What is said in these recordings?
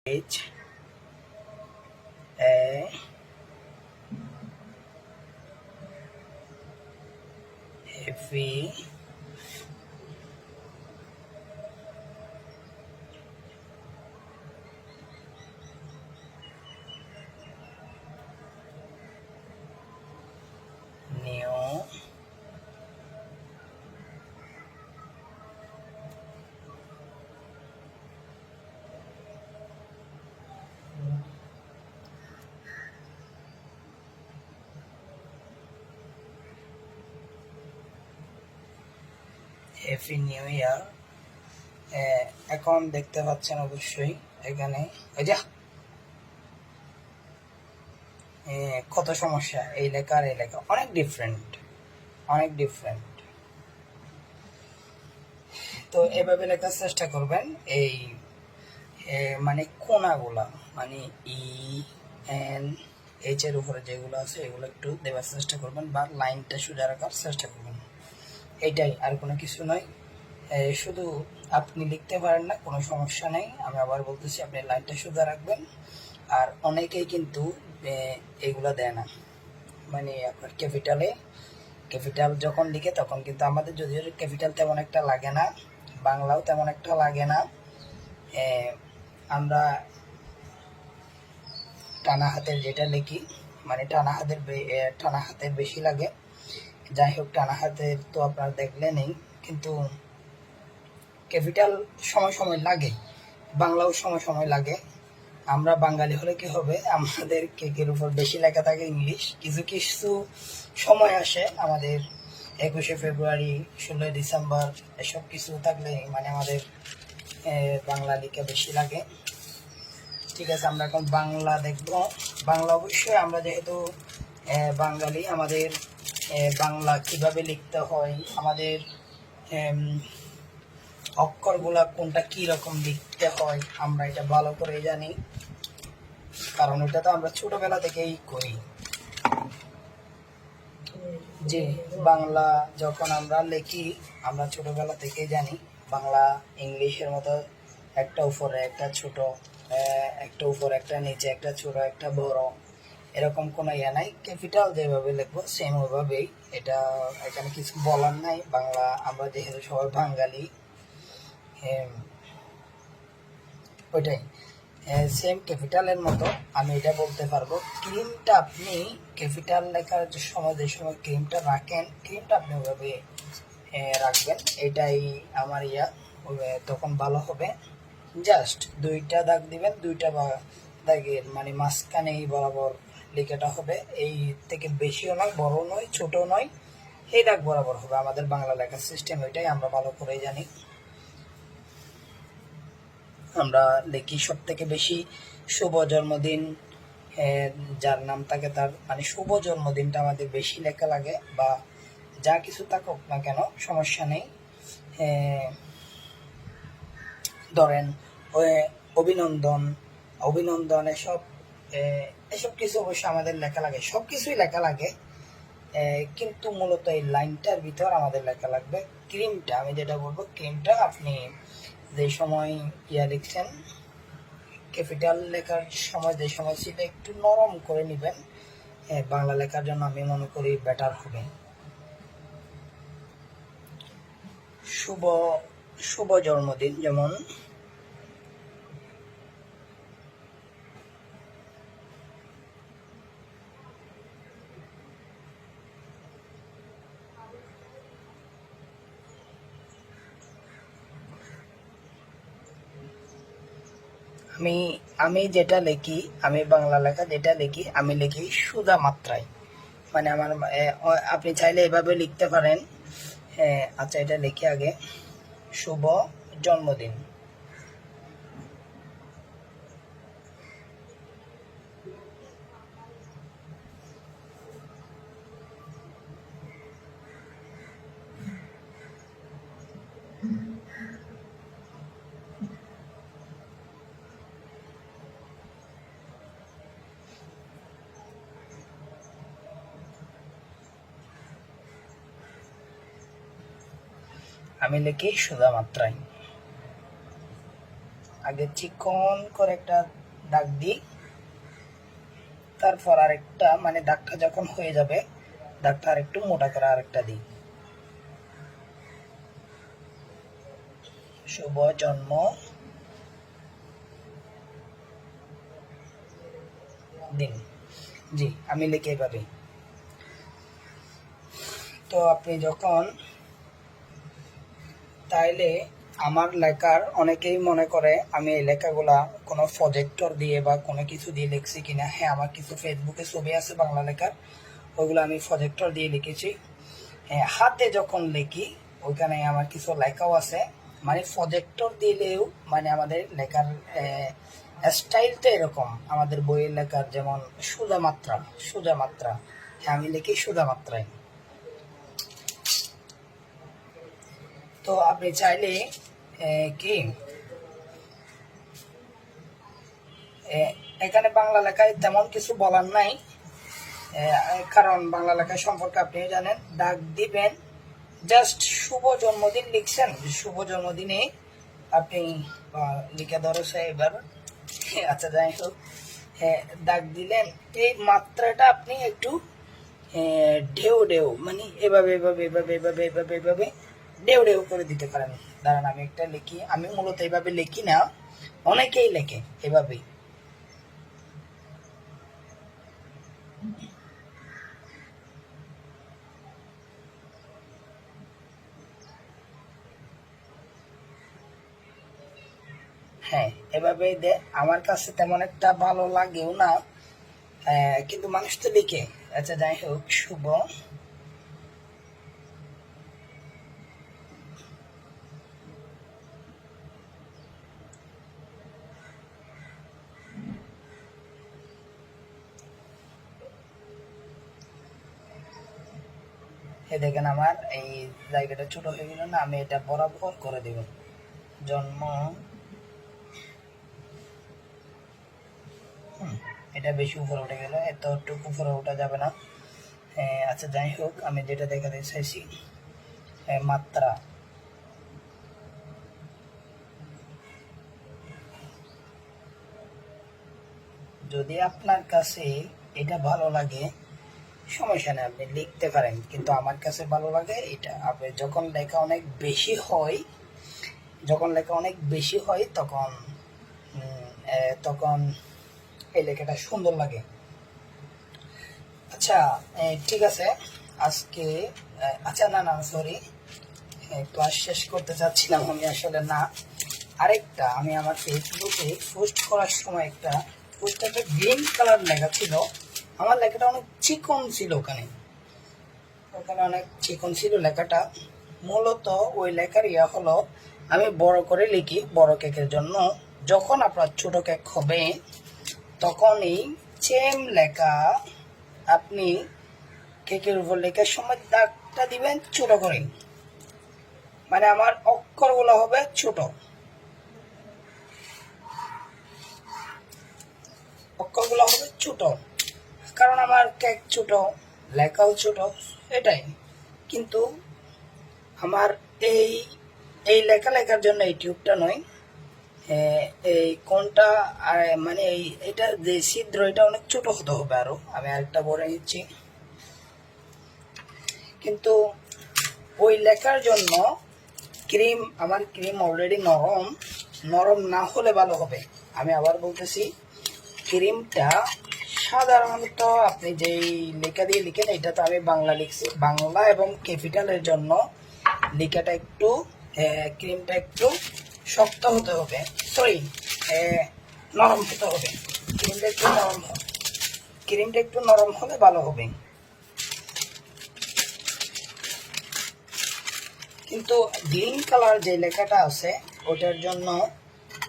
H A V new happy new year. এখন দেখতে পাচ্ছেন অবশ্যই এখানে এই যে কত সমস্যা, এই লেখা আর এই লেখা অনেক ডিফারেন্ট। তো এভাবে লেখার চেষ্টা করবেন। এই মানে কোনাগুলা মানে ই এন এইচ এর উপরে যেগুলো আছে এগুলো একটু দেওয়ার চেষ্টা করবেন, বা লাইনটা সোজা রাখার চেষ্টা করবেন। এইটাই, আর কোনো কিছু নয়। শুধু আপনি লিখতে পারেন না, কোনো সমস্যা নেই। আমি আবার বলতেছি, আপনি লাইনটা সোজা রাখবেন। আর অনেকেই কিন্তু এগুলা দেয় না, মানে আপনার ক্যাপিটাল যখন লিখে তখন কিন্তু আমাদের যদিও ক্যাপিটাল তেমন একটা লাগে না, বাংলাও তেমন একটা লাগে না। আমরা টানা হাতের যেটা লিখি, মানে টানা হাতের বেশি লাগে। যাই হোক, টানা হাতের তো আপনারা দেখলেনই, কিন্তু ক্যাপিটাল সময় সময় লাগে, বাংলাও সময় সময় লাগে। আমরা বাঙালি হলে কি হবে, আমাদের কেকের উপর বেশি লেখা থাকে ইংলিশ। কিছু কিছু সময় আসে আমাদের 21শে ফেব্রুয়ারি, 16ই ডিসেম্বর এসব কিছু থাকলে মানে আমাদের বাংলা লিখে বেশি লাগে। ঠিক আছে, আমরা এখন বাংলা দেখব। বাংলা অবশ্যই আমরা যেহেতু বাঙালি, আমাদের বাংলা কিভাবে লিখতে হয়, আমাদের অক্ষরগুলা কোনটা কি রকম লিখতে হয় আমরা এটা ভালো করে জানি, কারণ এটা তো আমরা ছোটবেলা থেকেই করি। যে বাংলা যখন আমরা লিখি, আমরা ছোটবেলা থেকেই জানি বাংলা ইংলিশের মতো একটা উপরে একটা ছোট, একটা উপরে একটা নিচে, একটা ছোট একটা বড়, এরকম কোনো ইয়ে নাই। ক্যাপিটাল যেভাবে লিখবো সেম ওইভাবেই, এটা এখানে কিছু বলার নাই। বাংলা আমরা যেহেতু সবাই বাঙালি, ওইটাই সেম ক্যাপিটালের মতো আমি এটা বলতে পারবো। ক্রিমটা আপনি ক্যাপিটাল লেখার সময় যে সময় ক্রিমটা রাখেন, ক্রিমটা আপনি ওইভাবে রাখবেন। এটাই আমার তখন ভালো হবে। জাস্ট দুইটা দাগ দিবেন, দুইটা দাগের মানে মাঝখানে বরাবর লেখাটা হবে। এই থেকে বেশিও নয়, বড় নয়, ছোট নয়, এই দাগ বরাবর হবে আমাদের বাংলা লেখার সিস্টেম। এটাই আমরা ভালো করে জানি। আমরা লিখি সব থেকে বেশি শুভ জন্মদিন, যার নাম থাকে তার মানে শুভ জন্মদিনটা আমাদের বেশি লেখা লাগে, বা যা কিছু থাকুক না কেন সমস্যা নেই। ধরেন অভিনন্দন এসব কিছু অবশ্যই আমাদের লেখা লাগে, সব কিছুই লেখা লাগে, কিন্তু মূলত এই লাইনটার ভিতর আমাদের লেখা লাগবে। ক্রিমটা আমি যেটা বলবো, ক্রিমটা আপনি যে সময় লিখছেন, ক্যাপিটাল লেখার সময় যে সময় ছিল একটু নরম করে নেবেন, বাংলা লেখার জন্য আমি মনে করি বেটার হবে। শুভ জন্মদিন, যেমন আমি যেটা লিখি, আমি বাংলা লেখা যেটা লিখি, আমি লিখি সুধা মাত্রায়, মানে আমার আপনি চাইলে এভাবে লিখতে পারেন। আচ্ছা, এটা লিখি আগে, শুভ জন্মদিন। আমি লিখি সুধা মাত্রায়। আগে চিকন করে একটা দাগ দিই, তারপর আরেকটা মানে দাগটা যখন হয়ে যাবে দাগটা আরেকটু মোটা করে আরেকটা দিই। শুভ জন্ম দিন। জি, আমি লিখে এইভাবে। তো আপনি যখন তাইলে আমার লেখার অনেকেই মনে করে আমি এই লেখাগুলা কোনো প্রজেক্টর দিয়ে বা কোনো কিছু দিয়ে লিখছি কিনা। হ্যাঁ, আমার কিছু ফেসবুকে ছবি আছে বাংলা লেখার, ওগুলো আমি প্রজেক্টর দিয়ে লিখেছি। হ্যাঁ, হাতে যখন লিখি ওইখানে আমার কিছু লেখাও আছে, মানে প্রজেক্টর দিলেও মানে আমাদের লেখার স্টাইলটা এরকম আমাদের বইয়ের লেখার, যেমন সোজা মাত্রা, সোজা মাত্রা। হ্যাঁ, আমি লিখি সোজা মাত্রায়। তো আপনি চাইলে কি এখানে বাংলা লেখায় তেমন কিছু বলার নাই, কারণ বাংলা লেখা সম্পর্কে আপনিও জানেন। ডাক দিবেন, জাস্ট শুভ জন্মদিন লিখছেন, শুভ জন্মদিনে আপনি লিখে ধরেছে এবার। আচ্ছা, যাই হোক, দাগ দিলেন, এই মাত্রাটা আপনি একটু ঢেউ ঢেউ মানে এভাবে এভাবে এভাবে এভাবে এভাবে এভাবে ঢেউ ঢেউ করে দিতে পারেন। দাঁড়ান আমি একটা লিখি, আমি মূলত এভাবে লিখি না, অনেকেই লেখে এভাবেই। হ্যাঁ, এভাবেই দে। আমার কাছে তেমন একটা ভালো লাগেও না, কিন্তু মানুষ তো লিখে। আচ্ছা, যাই হোক, শুভ দেখেন আমার এই জায়গাটা ছোট হয়ে গেল না, আমি এটা বরাবর করে দেব। জন্ম, এটা বেশি উপরে উঠে গেল, এতটুকু উপরে ওঠা যাবে না। আচ্ছা, যাই হোক, আমি যেটা দেখাতে চাইছি মাত্রা। যদি আপনার কাছে এটা ভালো লাগে সমস্যা নেই, আপনি লিখতে পারেন, কিন্তু আমার কাছে ভালো লাগে এটা। আপনি যখন লেখা অনেক বেশি হয়, যখন লেখা অনেক বেশি হয় তখন তখন এই লেখাটা সুন্দর লাগে। আচ্ছা, ঠিক আছে, আজকে আচ্ছা, না না সরি, ক্লাস শেষ করতে চাচ্ছিলাম আমি আসলে না। আরেকটা, আমি আমার ফেসবুকে পোস্ট করার সময় একটা পোস্টারটা গ্রিন কালার লেখা ছিল, আমার লেখাটা অনেক চিকন ছিল, ওখানে ওখানে অনেক চিকন ছিল লেখাটা। মূলত ওই লেখার ইয়া হলো, আমি বড় করে লিখি বড় কেকের জন্য। যখন আপনার ছোট কেক হবে তখনই সেম লেখা আপনি কেকের উপর লেখার সময় দাগটা দিবেন ছোট করে, মানে আমার অক্ষরগুলো হবে ছোট, অক্ষরগুলো হবে ছোট, কারণ আমার কেক ছোট, লেখাও ছোট, এটাই। কিন্তু আমার এই এই লেখা লেখার জন্য এই টিউবটা নয়, এই কোনটা মানে এটা যে ছিদ্র, এটা অনেক ছোট হতে হবে আরো। আমি আরেকটা বলে নিচ্ছি, কিন্তু ওই লেখার জন্য ক্রিম, আমার ক্রিম অলরেডি নরম, নরম না হলে ভালো হবে। আমি আবার বলতেছি, ক্রিমটা সাধারণত আপনি যেই লেখা দিয়ে লিখেন, এটা তো আমি বাংলা লিখছি, বাংলা এবং ক্যাপিটালের জন্য লেখাটা একটু ক্রিমটা একটু শক্ত হতে হবে, সরি নরম হতে হবে। ক্রিমটা একটু নরম, ক্রিমটা একটু নরম হলে ভালো হবে। কিন্তু গ্রিন কালার যে লেখাটা আছে ওটার জন্য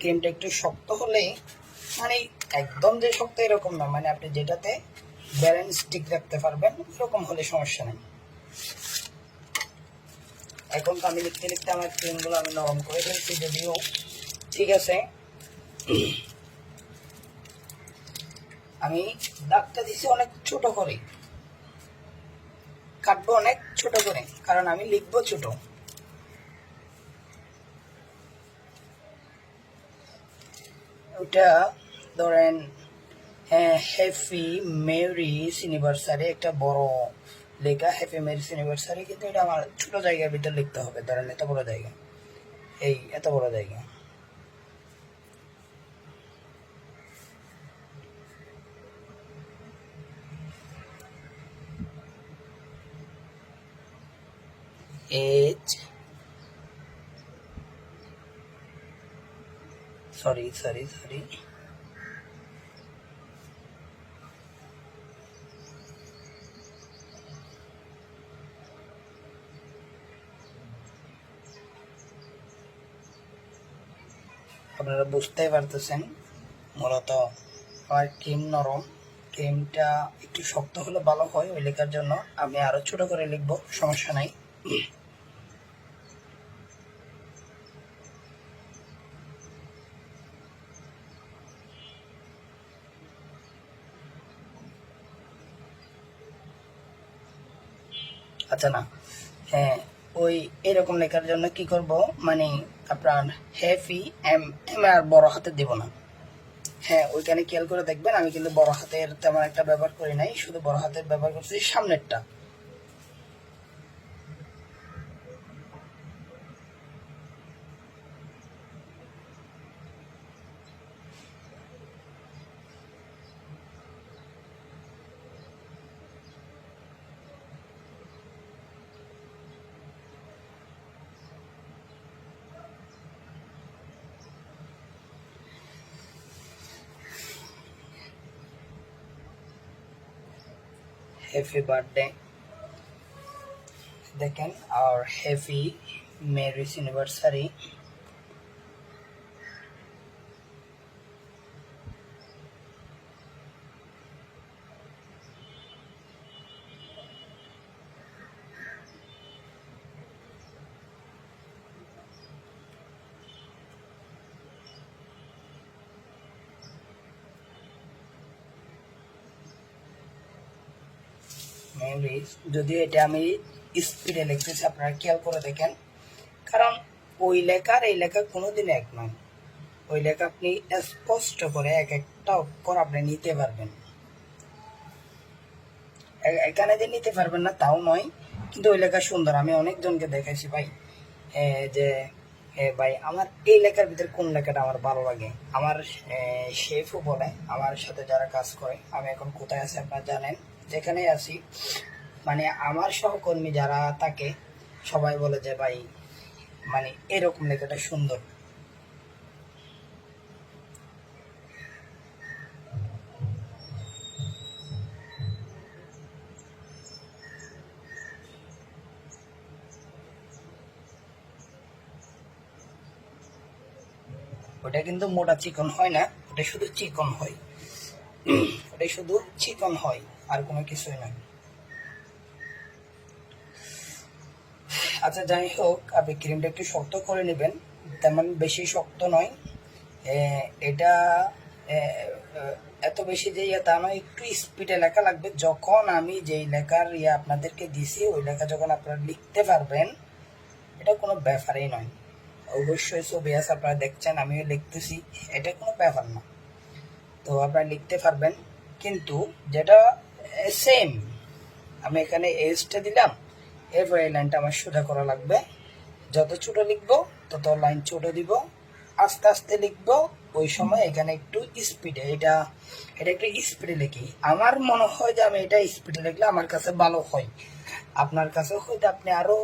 ক্রিমটা একটু শক্ত হলেই, মানে একদম যে শক্ত এরকম না, মানে আপনি যেটাতে ব্যালেন্স ঠিক রাখতে পারবেন এরকম হলে সমস্যা নেই। এখন তো আমি লিখতে লিখতে আমার ক্রিমগুলো আমি নরম করে ফেলছি যদিও, ঠিক আছে। আমি দাগটা দিছি অনেক ছোট করে, কাটবো অনেক ছোট করে, কারণ আমি লিখবো ছোট। ওইটা ধরেন হ্যাপি মেরিস ইউনিভার্সারি একটা বড় লেখা, হ্যাপি মেরিস ইউনিভার্সারি, কিন্তু এটা আমার ছোট জায়গার ভিতর লিখতে হবে। ধরেন এত বড় জায়গা, এই এত বড় জায়গা। এইচ সরি সরি সরি আপনারা বুঝতেই পারতেছেন মূলত আমার ক্রিম নরম, ক্রিমটা একটু শক্ত হলে ভালো হয় ওই লেখার জন্য। আমি আরো ছোট করে লিখবো, সমস্যা নাই। আচ্ছা না, হ্যাঁ ওই এরকম লেখার জন্য কি করব, মানে আপনার হ্যাপি এম এম আর বড় হাতে দেব না। হ্যাঁ ওইখানে খেয়াল করে দেখবেন আমি কিন্তু বড় হাতের তেমন একটা ব্যবহার করি নাই, শুধু বড় হাতের ব্যবহার করছি সামনেরটা। হ্যাপি বার্থডে দেখেন, আর হ্যাপি ম্যারিজ ইউনিভার্সারি। যদিও এটা আমি স্পিডে লিখতেছি, আপনারা খেয়াল করে দেখেন, কারণ ওই লেখার এই লেখা কোনোদিন এক নয়। ওই লেখা আপনি স্পষ্ট করে এক একটা অক্ষর আপনি নিতে পারবেন, এখানে যে নিতে পারবেন না তাও নয়, কিন্তু ওই লেখা সুন্দর। আমি অনেকজনকে দেখাইছি ভাই, যে ভাই আমার এই লেখার ভিতরে কোন লেখাটা আমার ভালো লাগে। আমার শেফও বলে, আমার সাথে যারা কাজ করে, আমি এখন কোথায় আছি আপনারা জানেন, যেখানে আছি, মানে আমার সহকর্মী যারা থাকে সবাই বলে যে ভাই মানে এরকম লেখাটা সুন্দর। ওটা কিন্তু মোটা চিকন হয় না, ওটা শুধু চিকন হয়, ওটাই শুধু চিকন হয়, আর কোনো কিছুই না। আচ্ছা যাই হোক, আপনি ক্রিমটা একটু শক্ত করে নেবেন, তেমন বেশি শক্ত নয়। এটা এত বেশি যে তা নয়, একটু স্পিডে লেখা লাগবে। যখন আমি যেই লেখার আপনাদেরকে দিছি ওই লেখা যখন আপনারা লিখতে পারবেন, এটা কোনো ব্যাপারই নয়। অবশ্যই ছবি আছে আপনারা দেখছেন, আমিও লিখতেছি, এটা কোনো ব্যাপার না। তো আপনারা লিখতে পারবেন, কিন্তু যেটা সেম, আমি এখানে এজটা দিলাম, এরপর এই লাইনটা আমার সোজা করা লাগবে। যত ছোট লিখবো তত লাইন ছোট দিব, আস্তে আস্তে লিখবো, ওই সময় এখানে একটু স্পিডে, এটা একটু স্পিডে লিখি। আমার মনে হয় যে আমি এটা স্পিডে লিখলে আমার কাছে ভালো হয়, আপনার কাছে হয়তো আপনি আরো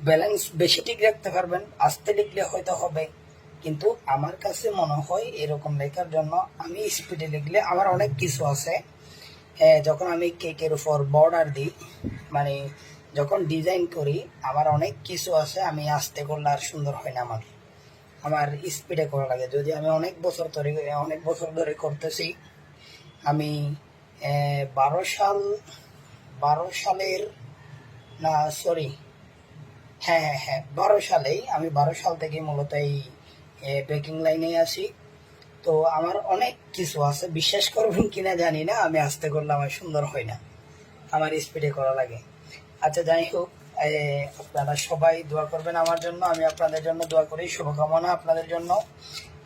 ব্যালেন্স বেশি ঠিক রাখতে পারবেন, আস্তে লিখলে হয়তো হবে, কিন্তু আমার কাছে মনে হয় এরকম লেখার জন্য আমি স্পিডে লিখলে আমার অনেক কিছু আছে। যখন আমি কেকের উপর বর্ডার দিই, মানে যখন ডিজাইন করি, আমার অনেক কিছু আছে, আমি আস্তে করলে আর সুন্দর হয় না, আমার স্পিডে করা লাগে। যদি আমি অনেক বছর ধরে করতেছি, আমি 12 সালের না সরি, হ্যাঁ 12 সালেই, আমি 12 সাল থেকে মূলত এই বেকিং লাইনে আছি। তো আমার অনেক কিছু আছে, বিশ্বাস করবেন কিনা জানি না, আমি আস্তে করলে আমার সুন্দর হয় না, আমার স্পিডে করা লাগে। আচ্ছা যাই হোক, আপনারা সবাই দোয়া করবেন আমার জন্য, আমি আপনাদের জন্য দোয়া করি, শুভকামনা আপনাদের জন্য।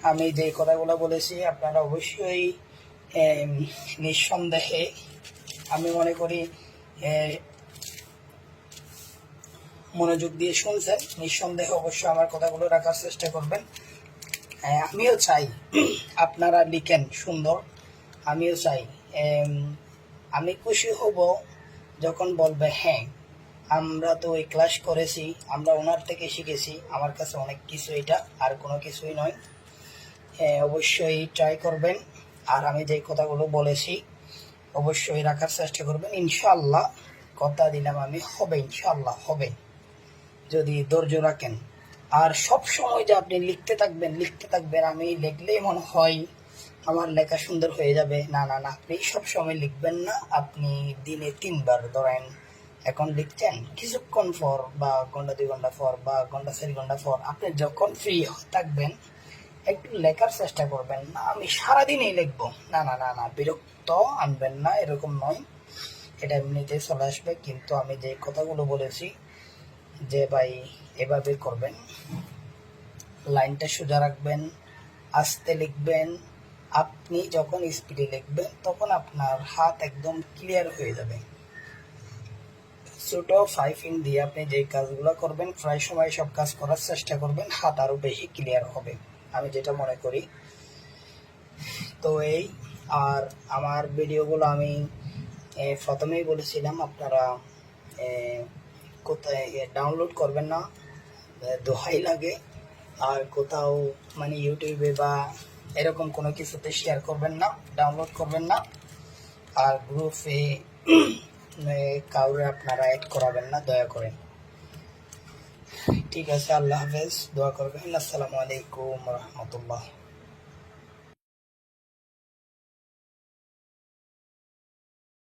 আমি যে কথাগুলো বলেছি আপনারা অবশ্যই নিঃসন্দেহে, আমি মনে করি মনোযোগ দিয়ে শুনছেন, নিঃসন্দেহে অবশ্যই আমার কথাগুলো রাখার চেষ্টা করবেন। আমিও চাই আপনারা লিখেন সুন্দর, আমিও চাই। আমি খুশি হব যখন বলবে হ্যাঁ আমরা তো ওই ক্লাস করেছি, আমরা ওনার থেকে শিখেছি, আমার কাছে অনেক কিছু, এটা আর কোনো কিছুই নয়। অবশ্যই ট্রাই করবেন, আর আমি যে কথাগুলো বলেছি অবশ্যই রাখার চেষ্টা করবেন। ইনশাল্লাহ কথা দিলাম আমি, হবে, ইনশাল্লাহ হবে যদি ধৈর্য রাখেন। আর সব সময় যে আপনি লিখতে থাকবেন, আমি লিখলেই মনে হয় আমার লেখা সুন্দর হয়ে যাবে, না না না, আপনি সব সময় লিখবেন না। আপনি দিনে 3 বার ধরেন, এখন লিখছেন কিছুক্ষণ পর বা ঘন্টা 2 ঘন্টা পর বা ঘন্টা 4 ঘন্টা পর, আপনি যখন ফ্রি থাকবেন একটু লেখার চেষ্টা করবেন। না আমি সারাদিনই লিখবো, না না না না, বিরক্ত আনবেন না, এরকম নয়, এটা এমনিতেই চলে আসবে। কিন্তু আমি যে কথাগুলো বলেছি যে ভাই এভাবে করবেন, লাইনটা সোজা রাখবেন, আস্তে লিখবেন। আপনি যখন স্পিডে লিখবেন তখন আপনার হাত একদম ক্লিয়ার হয়ে যাবে। ছোট 5 ইঞ্চ দিয়ে আপনি যে কাজগুলো করবেন প্রায় সময় সব কাজ করার চেষ্টা করবেন, হাত আরো বেশি ক্লিয়ার হবে, আমি যেটা মনে করি। তো এই, আর আমার ভিডিওগুলো আমি প্রথমেই বলেছিলাম আপনারা কোথায় ডাউনলোড করবেন না, দোহাই লাগে। আর কোথাও মানে ইউটিউবে বা এরকম কোনো কিছুতে শেয়ার করবেন না, ডাউনলোড করবেন না। আর গ্রুপে কাউরে আপনারা অ্যাড করাবেন না দয়া করে। ঠিক আছে, আল্লাহ হাফেজ, দোয়া করবেন। আসসালামু আলাইকুম রহমতুল্লাহ।